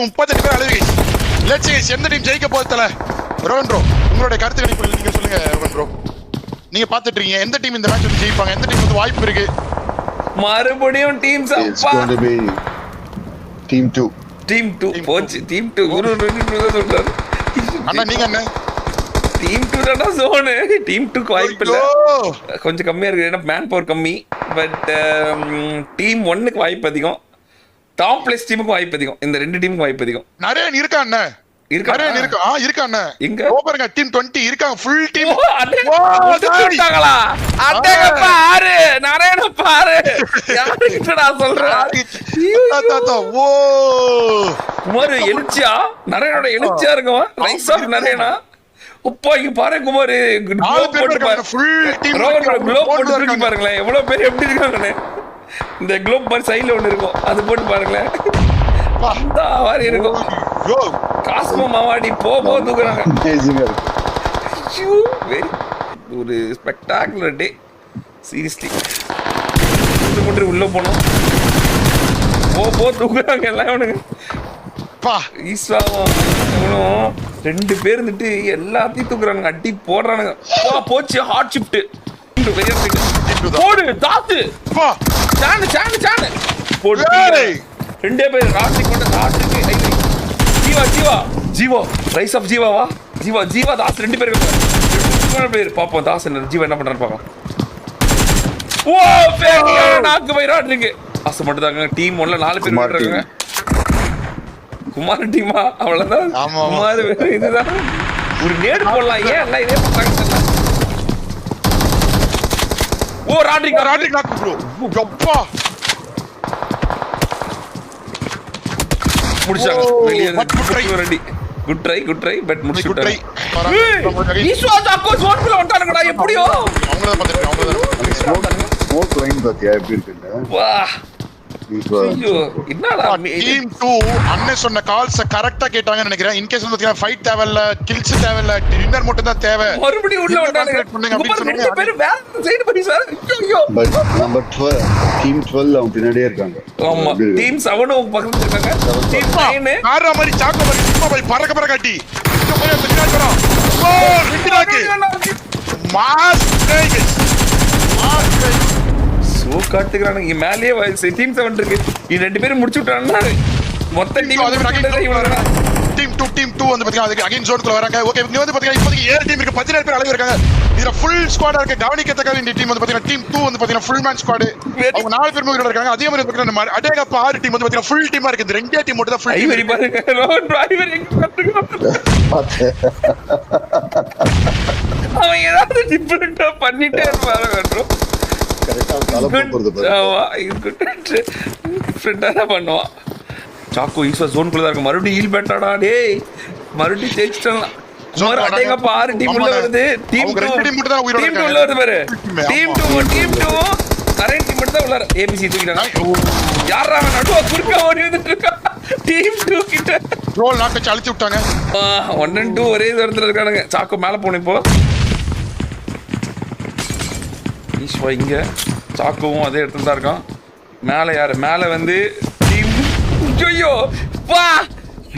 38 பேர் அழுகை. Let's see எந்த டீம் ஜெயிக்க போகுதுல? ரோஹன் ப்ரோ உங்களுடைய கருத்து கணிப்பு நீங்க சொல்லுங்க ரோஹன் ப்ரோ. நீங்க பாத்துட்டு இருக்கீங்க எந்த டீம் இந்த மேட்ச் வந்து ஜெயிப்பாங்க? எந்த டீம் வந்து வாய்ப்பு இருக்கு? மறுபடியும் டீம்ஸ் அப்பா. It's going to be team 2. Team 2 போச்சு. டீம் 2 குரு சொல்றாரு. அண்ணா நீங்க என்ன? டீம் 2 தான ஜோன். டீம் 2 க்கு வாய்ப்பு இல்ல. கொஞ்சம் கம்மியா இருக்கு. ஏன்னா மேன் பவர் கம்மி. பட் டீம் 1 க்கு வாய்ப்பு அதிகம். டாப் பிளேஸ் டீமுக்கு வாய்ப்பு அதிகம். இந்த ரெண்டு டீமுக்கு வாய்ப்பு அதிகம். நிறைய இருக்கா அண்ணா? இருக்கா அண்ணா. எங்க பாருங்க டீம் 20 இருக்காங்க ஃபுல் டீம். வந்துட்டாங்களா? அடேங்கப்பா ஆறு நாராயண பாரு. யாருக்கிட்டடா சொல்ற? ஓ குமார் எழுச்சியா? நாராயணோட எழுச்சியா இருக்குமா? Rise of Narayana. அப்பா இங்க பாரு குமார். குளோப் போட்டு பாரு. ஃபுல் டீம் குளோப் போட்டு தூக்கி பாருங்களேன். எவ்வளவு பேர் எப்படி இருக்காங்கன்னு. இந்த குளோப் மாதிரி சைடுல ஒண்ணு இருக்கும். அது போட்டு பாருங்களேன். அந்த மாதிரி இருக்கும். காஸ்மோ மாவாடி போ தூக்குறாங்க. ஒரு ஸ்பெக்டாகுலர் டே சீரியஸ்லி. உள்ள போனோம். போ தூக்குறாங்க எல்லாம் இவனுங்க. ஈஸ்வாவும் இவனும் 2 பேர் இருந்துட்டு எல்லாத்தையும் தூக்குறாங்க. அடி போடுறானுங்க. போச்சு ஹாட் ஷிஃப்ட். போடு தாத்து. சாணு போடு. 2 பேர் ராசிக் கொண்ட தாத்துக்கு. ஜீவா ரைஸ் ஆஃப் ஜீவாவா? ஜீவா தாஸ் 2 பேர் பேர் பாப்போம். தாஸ் ஜீவா என்ன பண்றாரு பாப்போம். ஓ பேர் நாக்கு பைராட் இருக்கு. ஆசை மட்டும் தாங்க. டீம் 1ல 4 பேர் இருக்காங்க. குமார் டீமா? அவ்வளவுதான். குமார் இதுதான். ஒரு நேடு போடலாம். ஏன் எல்லாம் இதே பண்றாங்க தெரியல. ஓ ராட்ரிக் நாக்கு ப்ரோ. அப்பா முடிச்சாங்க. வெளிய ரெடி. குட் ட்ரை பட் முடிச்சிட்டாங்க. ஈஸ்வாஸ் அக்கோ ஜோன்குள்ள வந்தானுங்கடா. எப்படியோ அவங்கள பாத்துட்டேன். ஸ்மோக் லைன் பாத்தியா எப்படி இருக்குன்னு? வா ஐயோ என்னடா டீம் 2 அண்ணே சொன்ன கால்ஸ் கரெக்ட்டா கேட்டாங்கன்னு நினைக்கிறேன். இன் கேஸ் வந்து பாத்தீங்கன்னா ஃபைட் தேவையில்ல, கில்ஸ் தேவையில்ல, டின்னர் மட்டும் தான் தேவை. மறுபடியும் உள்ள வந்தானுங்க. ரெண்டு பேர் வேற சைடு போய் சார். ஐயோ பட் நம்பர் 12 டீம் 12 அவங்க பின்னாடியே இருக்காங்க. ஆமா டீம் 7 பக்கத்துல இருக்காங்க. டீம் 9 காரா மாதிரி சாக்கோ மாதிரி சும்மா போய் பறக்க காட்டி. இந்த போய் பின்னாடி வரா. ஓ ரெண்டு நாக்கு. Mass tigers. சோ காட்டுறானுங்க. இங்க மேலேயே டீம் 7 இருக்கு. இந்த 2 பேரும் முடிச்சு விட்டானுங்க. மொத்த டீம் டீம் 2 வந்து பாத்தீங்கன்னா அதுக்கு அகைன் ஜோன்க்குள்ள வராங்க. ஓகே இங்க வந்து பாத்தீங்கன்னா இப்போதைக்கு 7 டீம் இருக்கு. 17 பேர் அளவு இருக்காங்க. இதுல ஃபுல் ஸ்குவாடா இருக்கு. கவனிக்கத்தக்க இந்த டீம் வந்து பாத்தீங்கன்னா டீம் 2 வந்து பாத்தீங்கன்னா ஃபுல் மேன் ஸ்குவாட். அவங்க 4 பேர் மூவில இருக்காங்க. அதே மாதிரி பாத்தீங்கன்னா அடேகப்பா 6 டீம் வந்து பாத்தீங்கன்னா ஃபுல் டீமா இருக்கு. இந்த ரெண்டே டீம் மட்டும் தான் ஃபுல் டீம் பாருங்க. ரோட் டிரைவர் எங்க கட்டுறான். அவன் ஏதாவது டிஃபரெண்டா பண்ணிட்டே இருப்பாரு ப்ரோ. கரெக்ட்டா தல போறது பாரு. ஆமா டிஃபரெண்டா பண்ணுவான். சாக்கோ ஈஸ்வா ஜோன்குள்ள தான் இருக்கு. மறுபடியும் ஹீல் பேட்டாடா டேய். மறுபடியும் ஜெயிச்சிட்டான். சுமார் அடேங்கப்பா 6 டீம் உள்ள வருது. டீம் 2 மட்டும் தான் உயிரோட டீம் 2 உள்ள வருது பாரு. டீம் 2 கரெக்ட் டீம் மட்டும் தான் உள்ள. ஏபிசி தூக்கிட்டாங்க. யாரா நடுவ குறுக்க ஓடி வந்துட்டு இருக்கா. டீம் 2 கிட்ட ரோல் நாக்க அழிச்சு விட்டாங்க. 1 and 2 ஒரே இடத்துல இருக்கானுங்க. சாக்கோ மேல போணும் இப்போ. ஈஸ்வா இங்க சாக்கோவும் அதே இடத்துல தான் இருக்கான். மேல யாரு? மேல வந்து டீம் ஐயோ வா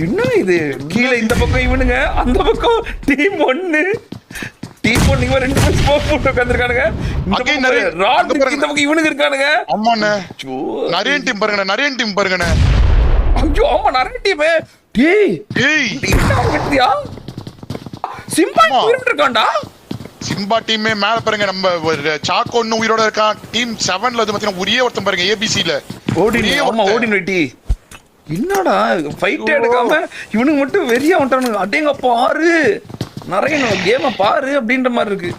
என்ன இது? கீழே இந்த பக்கம் இவனுங்க, அந்த பக்கம் டீம் 1. டீம் 1 இவங்க 2 பேர் ஸ்மோக் போட்டு உட்கார்ந்திருக்கானுங்க. இந்த பக்கம் இவனுங்க இருக்கானுங்க. ஆமாண்ணே நிறைய டீம் பாருங்கண்ணே. ஐயோ ஆமா நிறைய டீம். டேய் வெற்றியா? சிம்பா உயிரோட இருக்கான்டா. சிம்பா டீமே மேல பாருங்க. நம்ம சாக்கோ ஒன்னு உயிரோட இருக்கான். டீம் 7ல வந்து பாத்தீங்கன்னா ஒரே ஒருத்தன் பாருங்க ஏபிசில ஓடின் வெட்டி. என்னடா ஃபைட் எடுக்காம இவனுக்கு மட்டும் வெறியா வந்துட்டானுங்க. அடேங்கப்பா 6 நிறைய கேம பாரு அப்படின்ற மாதிரி இருக்கு.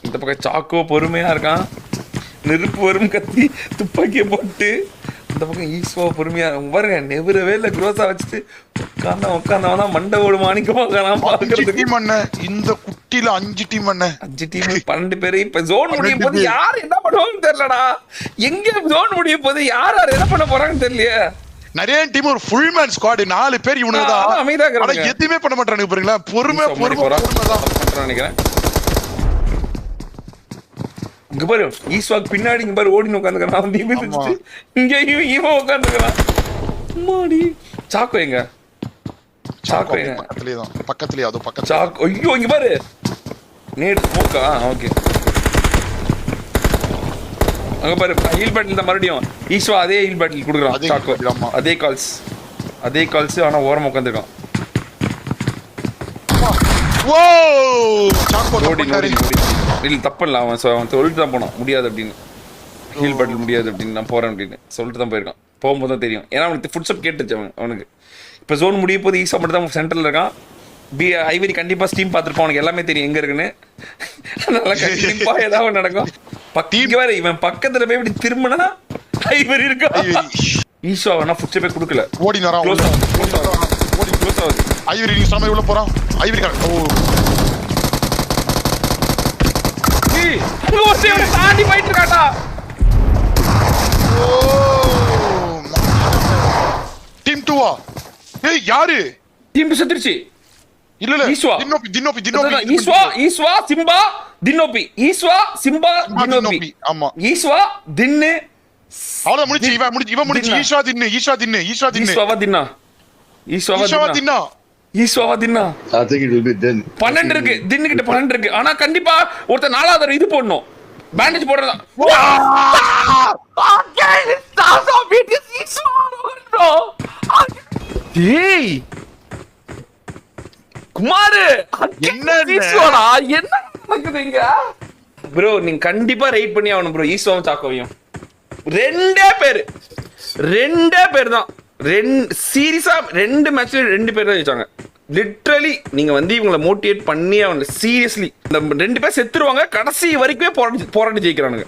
இந்த பக்கம் சாக்கோ பொறுமையா இருக்கான். நெருப்பு வரும் கத்தி துப்பாக்கியை போட்டு. இந்த பக்கம் ஈஸ்வா பொறுமையா பாருங்க. நெவரவே இல்லை. குரோஸா வச்சுட்டு உட்காந்தவன் தான் மண்டை ஓடு மாணிக்கமாக பாக்குறதுக்கு. இந்த குட்டில 5 டீம் 12 பேரு. இப்ப ஜோன் முடியும் போது யார் என்ன பண்ணுவாங்கன்னு தெரியலடா. எங்க ஜோன் முடியும் போது யார் என்ன பண்ண போறாங்கன்னு தெரியலையே. நிறைய டீம் ஒரு ஃபுல் மேன் ஸ்குவாட் 4 பேர் இவனுங்க தான். அமைதியா இருக்காங்க. எதுவுமே பண்ண மாட்டானுங்க பாருங்களா. பொறுமை தான் நினைக்கிறேன். இங்க பாரு ஈஸ்வாக் பின்னாடி இங்க பாரு ஓடின்னு உட்காந்துக்கிறான். இங்க இவன் உட்காந்துக்கிறான். சாக்கோ எங்க? சாக்கோ பக்கத்துலயே தான், பக்கத்துலயே, அது பக்கத்துல. சாக் ஐயோ இங்க பாரு நேட் ஸ்மோக்கா ஓகே அங்க பாரு ஹீல் பேட்டில் தான் மறுபடியும் ஈஸ்வா அதே ஹீல் பேட்டில் கொடுக்குறான் அதே சாக்கோ heal battle, ஆமா. அதே கால்ஸ் ஆனா ஓரமா உட்காந்துருக்கான் ஓ சாக்கோ ஓடி இல்ல தப்பில்ல அவன் சொல்லிட்டு தான் போனான் முடியாது அப்படின்னு ஹீல் பேட்டில் முடியாது அப்படின்னு நான் போறேன் அப்படின்னு சொல்லிட்டு தான் போயிருக்கான் போகும்போது தான் தெரியும் ஏன்னா அவனுக்கு ஃபுட் ஸ்டெப் கேட்டுச்சு அவனுக்கு இப்போ ஜோன் முடிய போது ஈஸா மட்டும் தான் சென்டர்ல இருக்கான் ஐவரி கண்டிப்பா ஸ்டீம் பார்த்துருப்பான் அவனுக்கு எல்லாமே தெரியும் எங்க இருக்குன்னு அதனால கண்டிப்பா ஏதாவது நடக்கும் பக்கத்துக்கு வேற இவன் பக்கத்துல போய் இப்படி திரும்பினா ஐவரி இருக்கா ஈஸ்வா வேணா ஃபுட் ஸ்டெப்பே கொடுக்கல ஓடி வரான், க்ளோஸ் ஆகுது ஐவரி நீ சமய உள்ள போறான், ஐவரி ஓ அங்க ஒருத்தன் தாண்டி போயிட்டு இருக்காடா டீம் 2 ஏய் யாரு டீம் செத்துருச்சு இல்ல ஈஸ்வா. தின்னோபி ஈஸ்வா சிம்பா தின்னோபி ஈஸ்வா சிம்பா தின்னோபி ஆமா ஈஸ்வா தின்னு அவ்வளவு முடிச்சு இவன் முடிச்சு ஈஸ்வா தின்னு ஈஸ்வாவா தின்னா ஈஸ்வாவா தின்னா I think it will be then. 12 இருக்கு தின்னு கிட்ட 12 இருக்கு ஆனா கண்டிப்பா ஒருத்தர் 4வது இது போடணும் பேண்டேஜ் போடுறதா டேய் குமார் என்ன நடக்குதுங்க ப்ரோ நீங்க கண்டிப்பா ரைட் பண்ணி ஆகணும் ப்ரோ ஈஸ்வாவும் சாக்கோவையும் ரெண்டே பேர் தான் சீரியஸா 2 மேட்ச்ல 2 பேர் தான் ஜெயிச்சாங்க லிட்டரலி நீங்க வந்து இவங்களை மோட்டிவேட் பண்ணி அவங்க சீரியஸ்லி இந்த 2 பேர் செத்துருவாங்க கடைசி வரைக்குமே போராடி ஜெயிக்கிறானுங்க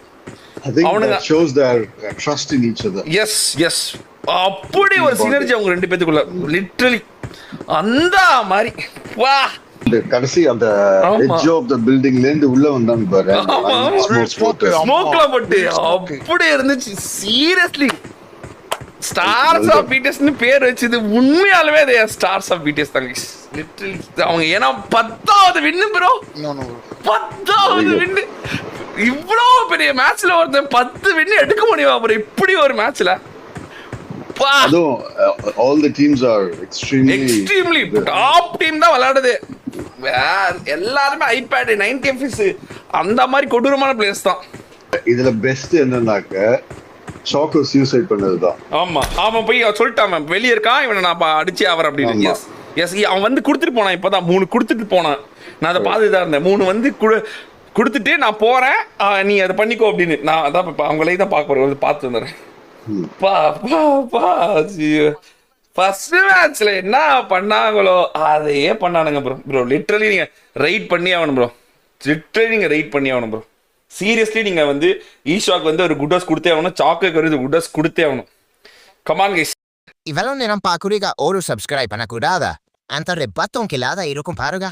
I think அவனுங்க that shows their trust in each other. Yes அப்படி ஒரு சினர்ஜி அவங்க 2 பேத்துக்குள்ள லிட்டரலி அந்த மாதிரி வா இந்த கடைசி அந்த ஆமா. edge of the building ல இருந்து உள்ள வந்தாங்க பாரு ஆமா. ஸ்மோக்லாம் போட்டு அப்படி இருந்துச்சு சீரியஸ்லி ஸ்டார்ஸ் ஆஃப் பிடிஎஸ்னு பேர் வச்சது உண்மையாலுமே அது ஸ்டார்ஸ் ஆஃப் பிடிஎஸ் தாங்க லிட்டரலி அவங்க ஏன்னா 10வது வின்னு ப்ரோ 10வது வின்னு இவ்வளோ பெரிய மேட்ச்ல ஒருத்தன் 10 வின்னு எடுக்க முடியுமா ப்ரோ இப்படி ஒரு மேட்ச்ல அதுவும் all the teams are extremely top team தான் விளையாடுது எல்லாருமே ஐபேட் 90 எஃப்எஸ் அந்த மாதிரி கொடூரமான பிளேயர்ஸ் தான் இதுல பெஸ்ட் என்னன்னாக்க சாக்கோ சூசைட் பண்ணதுதான் ஆமா அவன் போய் சொல்லிட்டான் வெளியே இருக்கான் இவனை நான் அடிச்சு அவர் அப்படின்னு எஸ் அவன் வந்து கொடுத்துட்டு போனான் இப்பதான் 3 கொடுத்துட்டு போனான் நான் அதை பார்த்துட்டு தான் இருந்தேன் 3 வந்து கொடுத்துட்டு நான் போறேன் நீ அதை பண்ணிக்கோ அப்படின்னு நான் அதான் அவங்களே தான் பார்க்க போறேன் பார்த்து வந்துடுறேன் ஃபர்ஸ்ட் மேட்ச்ல என்ன பண்ணாங்களோ அதையே பண்ணானுங்க ப்ரோ லிட்டரலி நீங்க ரைட் பண்ணி ஆகணும் ப்ரோ சீரியஸ்லி நீங்க வந்து ஈஸ்வாக்கு வந்து ஒரு குட்டஸ் கொடுத்தே ஆகணும் சாக்குக்கு ஒரு குட்டஸ் கொடுத்தே ஆகணும் கமான் கைஸ் இவளோ நேரம் பாக்குறீங்க ஒரு சப்ஸ்கிரைப் பண்ணக்கூடாதா அந்த ரெப்பத்தோம் கிளாத இருக்கும் பாருங்க